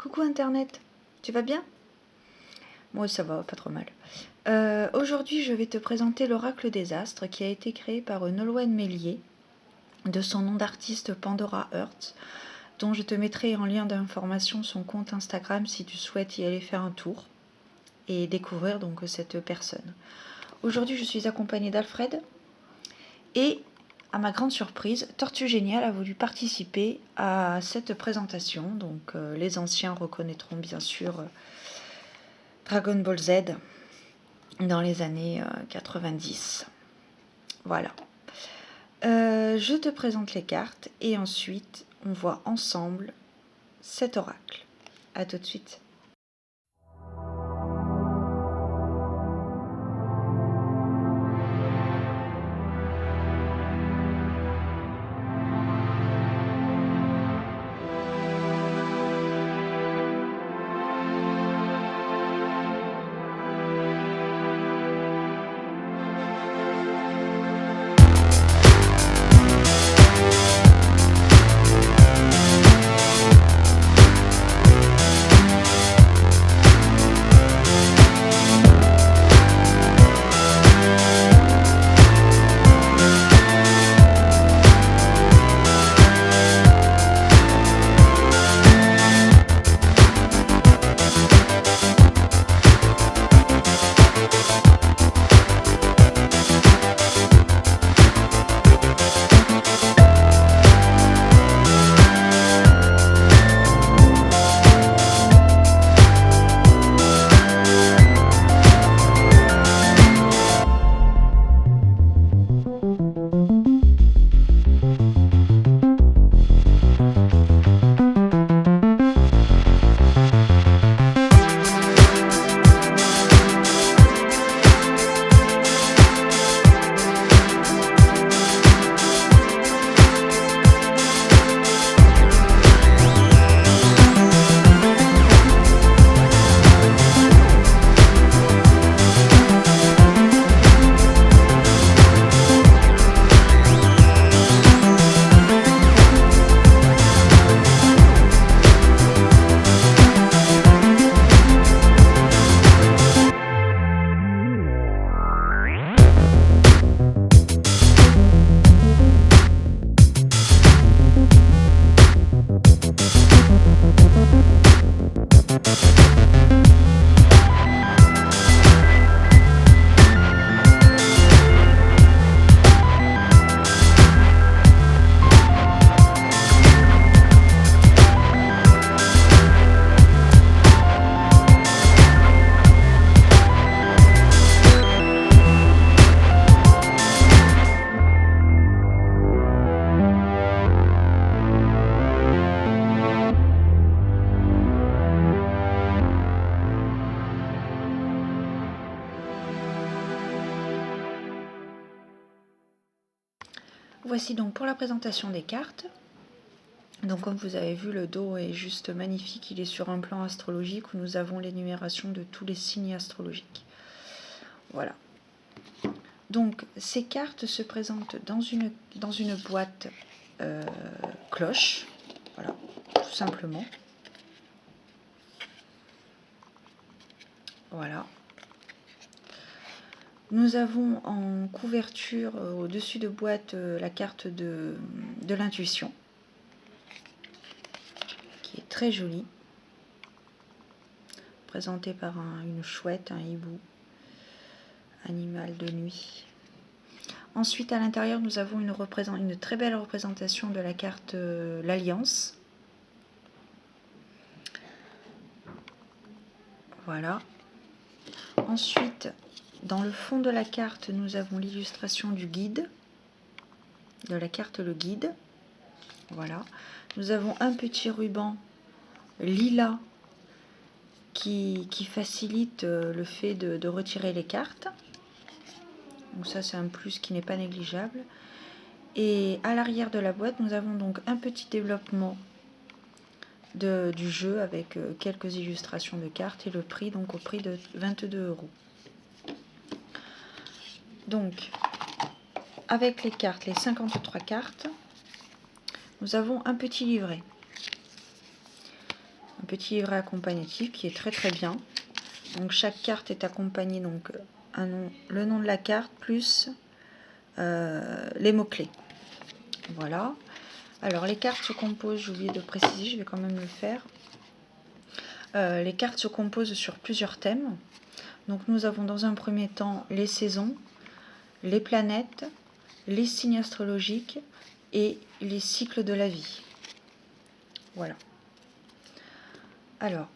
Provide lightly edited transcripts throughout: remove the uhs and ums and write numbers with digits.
Coucou Internet, tu vas bien? Moi ça va, pas trop mal. Aujourd'hui je vais te présenter l'oracle des astres qui a été créé par Nolwenn Mélier, de son nom d'artiste Pandora Hearts, dont je te mettrai en lien d'information son compte Instagram si tu souhaites y aller faire un tour et découvrir donc cette personne. Aujourd'hui je suis accompagnée d'Alfred et à ma grande surprise, Tortue Géniale a voulu participer à cette présentation. Donc les anciens reconnaîtront bien sûr Dragon Ball Z dans les années 90. Voilà. Je te présente les cartes et ensuite on voit ensemble cet oracle. A tout de suite. Voici donc pour la présentation des cartes. Donc comme vous avez vu, le dos est juste magnifique, il est sur un plan astrologique où nous avons l'énumération de tous les signes astrologiques. Voilà. Donc ces cartes se présentent dans une boîte cloche, voilà, tout simplement. Voilà. Nous avons en couverture au-dessus de boîte la carte de l'intuition, qui est très jolie, présentée par une chouette, un hibou, animal de nuit. Ensuite, à l'intérieur, nous avons une très belle représentation de la carte l'Alliance. Voilà. Ensuite, dans le fond de la carte, nous avons l'illustration du guide, de la carte le guide. Voilà. Nous avons un petit ruban lilas qui facilite le fait de retirer les cartes. Donc ça, c'est un plus qui n'est pas négligeable. Et à l'arrière de la boîte, nous avons donc un petit développement du jeu avec quelques illustrations de cartes et le prix donc au prix de 22 €. Donc, avec les cartes, les 53 cartes, nous avons un petit livret. Un petit livret accompagnatif qui est très très bien. Donc chaque carte est accompagnée donc le nom de la carte plus les mots-clés. Voilà. Alors les cartes se composent, j'ai oublié de préciser, je vais quand même le faire. Les cartes se composent sur plusieurs thèmes. Donc nous avons dans un premier temps les saisons, les planètes, les signes astrologiques et les cycles de la vie. Voilà. Alors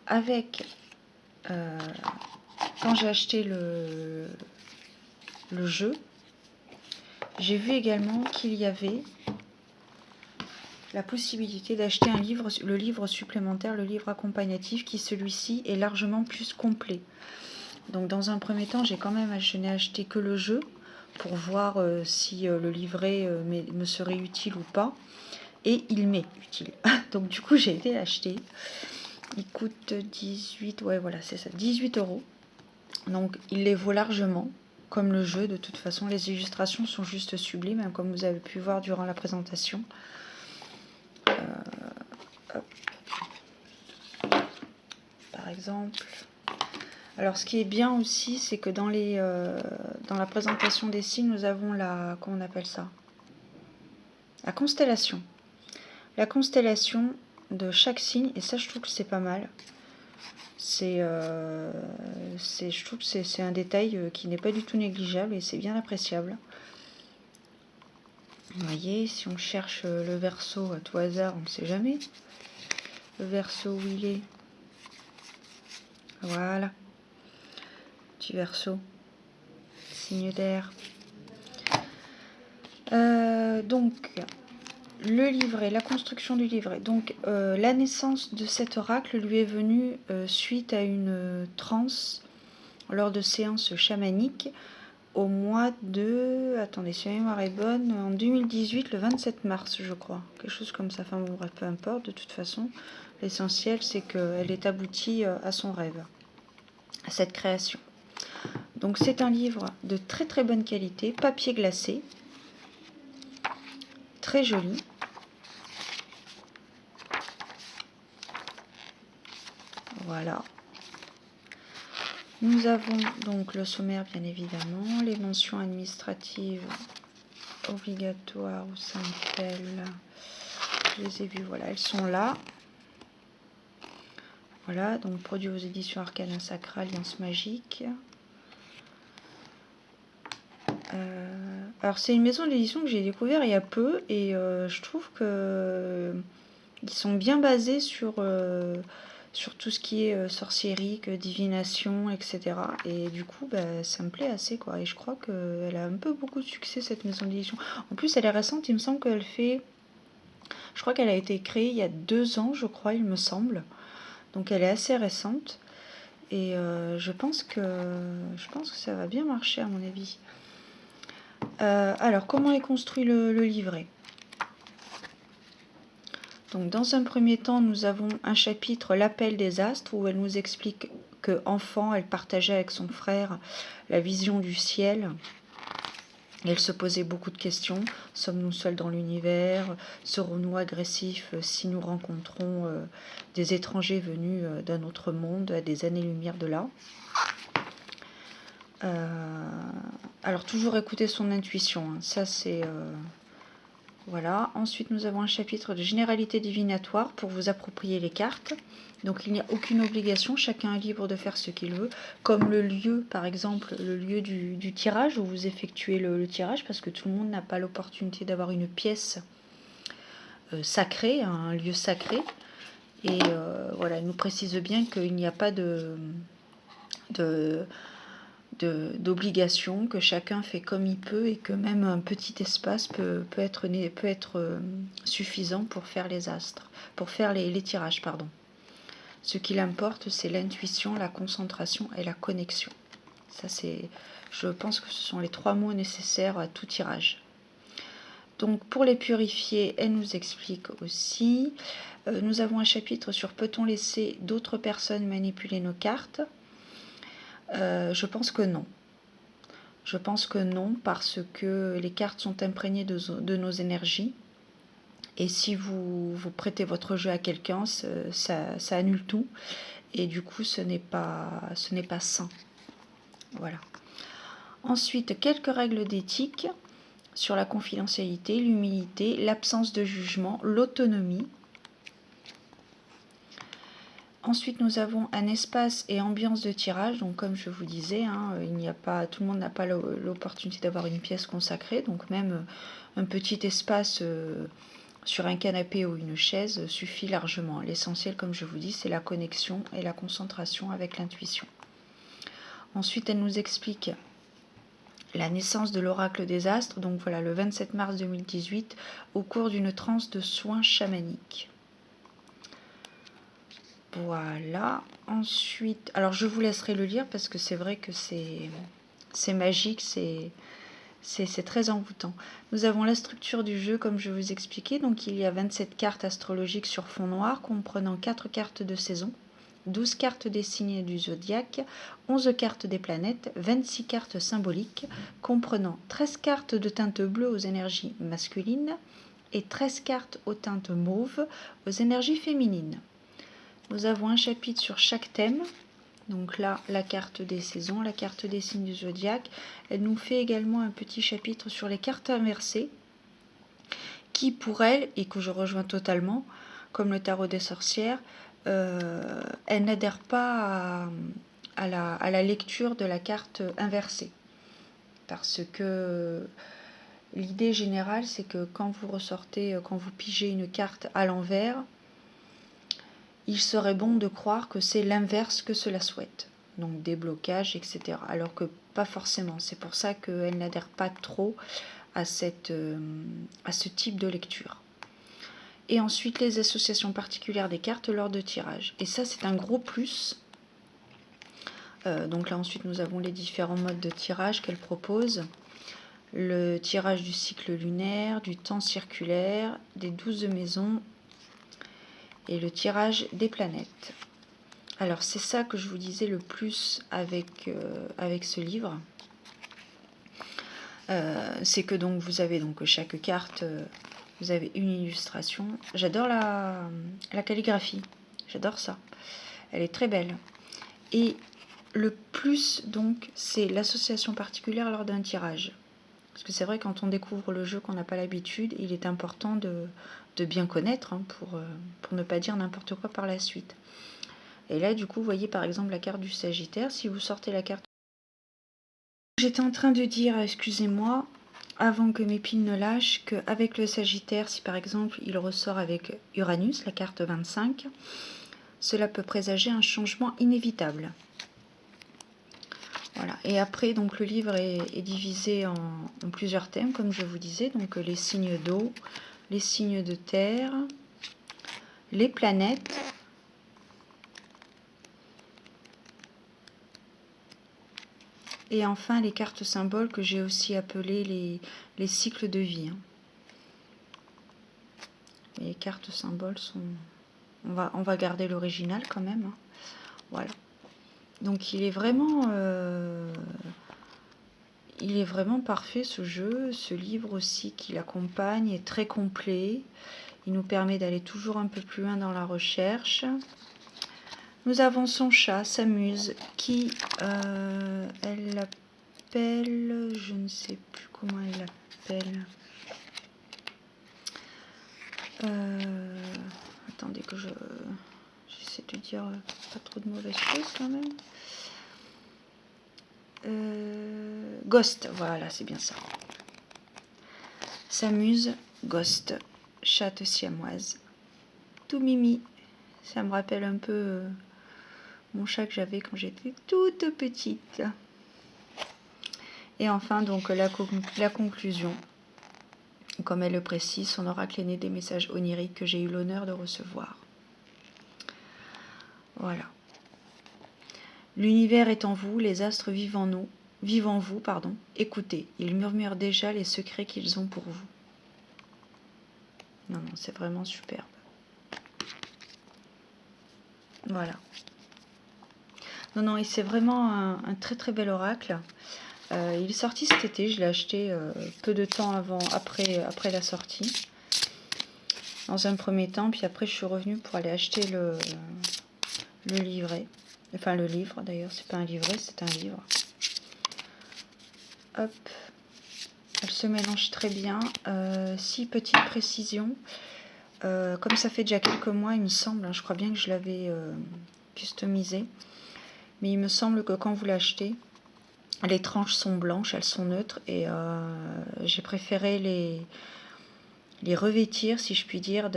quand j'ai acheté le jeu, j'ai vu également qu'il y avait la possibilité d'acheter le livre supplémentaire, le livre accompagnatif, qui celui-ci est largement plus complet. Donc dans un premier temps, je n'ai acheté que le jeu pour voir si le livret me serait utile ou pas. Et il m'est utile. Donc du coup, j'ai été l'acheter. Il coûte 18, ouais voilà, c'est ça, 18 €. Donc il les vaut largement, comme le jeu. De toute façon, les illustrations sont juste sublimes, hein, comme vous avez pu voir durant la présentation. Par exemple. Alors ce qui est bien aussi, c'est que dans la présentation des signes, nous avons comment on appelle ça? La constellation. La constellation de chaque signe, et ça je trouve que c'est pas mal. Je trouve que c'est un détail qui n'est pas du tout négligeable et c'est bien appréciable. Vous voyez, si on cherche le Verseau à tout hasard, on ne sait jamais. Le Verseau où il est. Voilà. Petit Verseau. Signe d'air. Donc, le livret, la construction du livret. Donc, la naissance de cet oracle lui est venue suite à une transe lors de séances chamaniques au mois de... Attendez, si ma mémoire est bonne, en 2018, le 27 mars, je crois. Quelque chose comme ça. Enfin bon, bref, peu importe, de toute façon. L'essentiel, c'est qu'elle est aboutie à son rêve, à cette création. Donc, c'est un livre de très très bonne qualité, papier glacé, très joli. Voilà. Nous avons donc le sommaire, bien évidemment, les mentions administratives obligatoires ou simples. Je les ai vues, voilà, elles sont là. Voilà, donc produit aux éditions Arcana Sacra, Alliance Magique. Alors c'est une maison d'édition que j'ai découvert il y a peu et je trouve que ils sont bien basés sur tout ce qui est sorciérique, divination, etc. Et du coup, ça me plaît assez, quoi. Et je crois qu'elle a un peu beaucoup de succès, cette maison d'édition. En plus, elle est récente, il me semble qu'elle fait... Je crois qu'elle a été créée il y a 2 ans, je crois, il me semble. Donc elle est assez récente. Et je pense que ça va bien marcher, à mon avis. Alors, comment est construit le livret ? Donc, dans un premier temps, nous avons un chapitre, l'appel des astres, où elle nous explique qu'enfant, elle partageait avec son frère la vision du ciel. Et elle se posait beaucoup de questions. Sommes-nous seuls dans l'univers? Serons-nous agressifs si nous rencontrons des étrangers venus d'un autre monde, à des années-lumière de là? Alors, toujours écouter son intuition. Hein. Ça, c'est... Voilà. Ensuite, nous avons un chapitre de généralité divinatoire pour vous approprier les cartes. Donc, il n'y a aucune obligation. Chacun est libre de faire ce qu'il veut. Comme le lieu, par exemple, le lieu du tirage, où vous effectuez le tirage, parce que tout le monde n'a pas l'opportunité d'avoir une pièce sacrée, un lieu sacré. Et voilà, elle nous précise bien qu'il n'y a pas d'obligation, que chacun fait comme il peut et que même un petit espace peut être suffisant pour faire les astres, pour faire les tirages, pardon. Ce qu'il importe, c'est l'intuition, la concentration et la connexion. Ça, je pense que ce sont les 3 mots nécessaires à tout tirage. Donc pour les purifier, elle nous explique aussi. Nous avons un chapitre sur peut-on laisser d'autres personnes manipuler nos cartes ? Je pense que non. Je pense que non, parce que les cartes sont imprégnées de nos énergies Et si vous prêtez votre jeu à quelqu'un, ça annule tout. Et du coup, ce n'est pas sain. Voilà. Ensuite, quelques règles d'éthique sur la confidentialité, l'humilité, l'absence de jugement, l'autonomie. Ensuite, nous avons un espace et ambiance de tirage. Donc, comme je vous disais, tout le monde n'a pas l'opportunité d'avoir une pièce consacrée. Donc, même un petit espace sur un canapé ou une chaise suffit largement. L'essentiel, comme je vous dis, c'est la connexion et la concentration avec l'intuition. Ensuite, elle nous explique la naissance de l'oracle des astres. Donc, voilà, le 27 mars 2018, au cours d'une transe de soins chamaniques. Voilà. Ensuite, alors je vous laisserai le lire parce que c'est vrai que c'est magique, c'est très envoûtant. Nous avons la structure du jeu comme je vous expliquais. Donc il y a 27 cartes astrologiques sur fond noir comprenant 4 cartes de saison, 12 cartes des signes du zodiaque, 11 cartes des planètes, 26 cartes symboliques comprenant 13 cartes de teinte bleue aux énergies masculines et 13 cartes aux teintes mauves aux énergies féminines. Nous avons un chapitre sur chaque thème. Donc là, la carte des saisons, la carte des signes du zodiaque. Elle nous fait également un petit chapitre sur les cartes inversées, qui pour elle, et que je rejoins totalement, comme le tarot des sorcières, elle n'adhère pas à la lecture de la carte inversée. Parce que l'idée générale, c'est que quand vous pigez une carte à l'envers, il serait bon de croire que c'est l'inverse que cela souhaite. Donc des blocages, etc. Alors que pas forcément. C'est pour ça qu'elle n'adhère pas trop à ce type de lecture. Et ensuite, les associations particulières des cartes lors de tirage. Et ça, c'est un gros plus. Donc là, ensuite, nous avons les différents modes de tirage qu'elle propose. Le tirage du cycle lunaire, du temps circulaire, des 12 maisons, et le tirage des planètes. Alors c'est ça que je vous disais le plus avec ce livre. C'est que donc vous avez donc chaque carte, vous avez une illustration. J'adore la calligraphie, j'adore ça. Elle est très belle. Et le plus donc c'est l'association particulière lors d'un tirage. Parce que c'est vrai, quand on découvre le jeu qu'on n'a pas l'habitude, il est important de bien connaître pour ne pas dire n'importe quoi par la suite. Et là, du coup, vous voyez par exemple la carte du Sagittaire. Si vous sortez la carte... J'étais en train de dire, excusez-moi, avant que mes piles ne lâchent, qu'avec le Sagittaire, si par exemple il ressort avec Uranus, la carte 25, cela peut présager un changement inévitable. Voilà. Et après, donc, le livre est divisé en plusieurs thèmes, comme je vous disais. Donc les signes d'eau, les signes de terre, les planètes, et enfin les cartes symboles que j'ai aussi appelées les cycles de vie. Les cartes symboles sont... On va garder l'original quand même. Voilà. Donc il est vraiment parfait ce jeu. Ce livre aussi qui l'accompagne est très complet. Il nous permet d'aller toujours un peu plus loin dans la recherche. Nous avons son chat, S'amuse, qui, elle l'appelle, je ne sais plus comment elle l'appelle. Attendez que j'essaie de dire pas trop de mauvaises choses quand même. Ghost, voilà, c'est bien ça. S'amuse, Ghost, chatte siamoise. Tout mimi. Ça me rappelle un peu mon chat que j'avais quand j'étais toute petite. Et enfin, donc, la conclusion. Comme elle le précise, son oracle est né des messages oniriques que j'ai eu l'honneur de recevoir. Voilà. L'univers est en vous, les astres vivent en vous, pardon. Écoutez, ils murmurent déjà les secrets qu'ils ont pour vous. Non, c'est vraiment superbe. Voilà. Non, et c'est vraiment un très très bel oracle. Il est sorti cet été, je l'ai acheté peu de temps après la sortie. dans un premier temps, puis après je suis revenue pour aller acheter le livret. Enfin le livre d'ailleurs, c'est pas un livret, c'est un livre. Hop, elle se mélange très bien. 6 petites précisions. Comme ça fait déjà quelques mois, il me semble, hein, je crois bien que je l'avais customisé. Mais il me semble que quand vous l'achetez, les tranches sont blanches, elles sont neutres. Et j'ai préféré les revêtir, si je puis dire,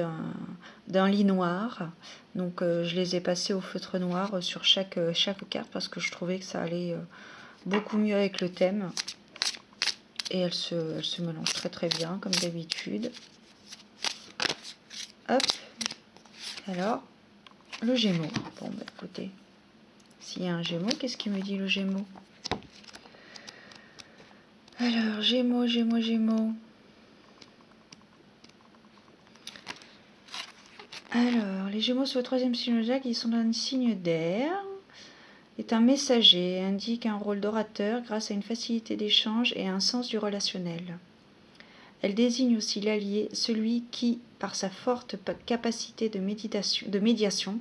d'un lit noir. Donc je les ai passés au feutre noir sur chaque carte parce que je trouvais que ça allait beaucoup mieux avec le thème. Et elle se mélange très très bien comme d'habitude. Hop. Alors, le Gémeaux. Bon, bah écoutez, s'il y a un Gémeaux, qu'est-ce qu'il me dit le Gémeaux? Alors, Gémeaux, Gémeaux, Gémeaux. Alors, les Gémeaux sur le 3e signe de zodiaque, ils sont dans un signe d'air. Est un messager, indique un rôle d'orateur grâce à une facilité d'échange et un sens du relationnel. Elle désigne aussi l'allié, celui qui, par sa forte capacité de médiation,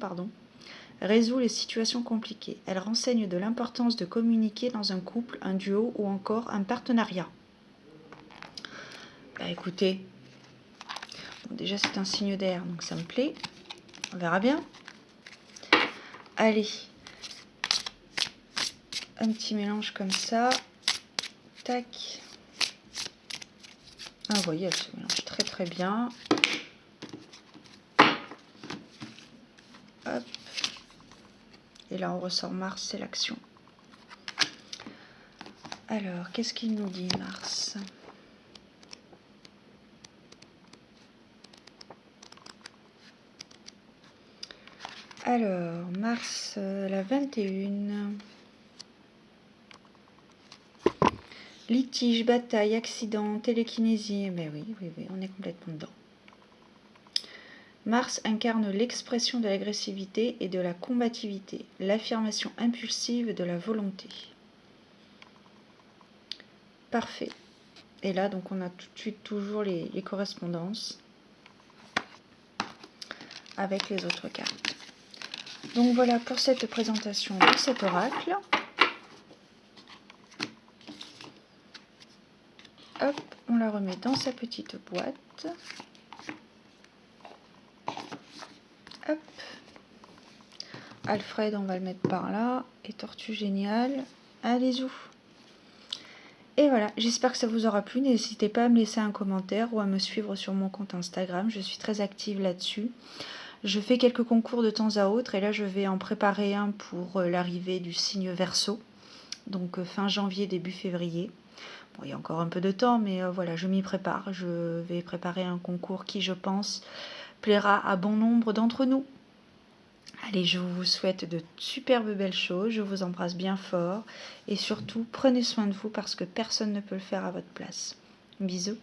résout les situations compliquées. Elle renseigne de l'importance de communiquer dans un couple, un duo ou encore un partenariat. Bah écoutez, bon, déjà c'est un signe d'air, donc ça me plaît. On verra bien. Allez, un petit mélange comme ça. Tac. Ah, vous voyez, elle se mélange très très bien. Hop. Et là, on ressort Mars, c'est l'action. Alors, qu'est-ce qu'il nous dit, Mars? Alors, Mars, la 21. Litige, bataille, accident, télékinésie. Mais oui, on est complètement dedans. Mars incarne l'expression de l'agressivité et de la combativité, l'affirmation impulsive de la volonté. Parfait. Et là, donc, on a tout de suite toujours les correspondances avec les autres cartes. Donc voilà pour cette présentation de cet oracle. Hop, on la remet dans sa petite boîte. Hop. Alfred, on va le mettre par là. Et Tortue géniale. Allez-y. Et voilà, j'espère que ça vous aura plu. N'hésitez pas à me laisser un commentaire ou à me suivre sur mon compte Instagram. Je suis très active là-dessus. Je fais quelques concours de temps à autre et là je vais en préparer un pour l'arrivée du signe Verseau. Donc fin janvier, début février. Bon, il y a encore un peu de temps, mais voilà, je m'y prépare. Je vais préparer un concours qui, je pense, plaira à bon nombre d'entre nous. Allez, je vous souhaite de superbes belles choses, je vous embrasse bien fort et surtout, prenez soin de vous parce que personne ne peut le faire à votre place. Bisous.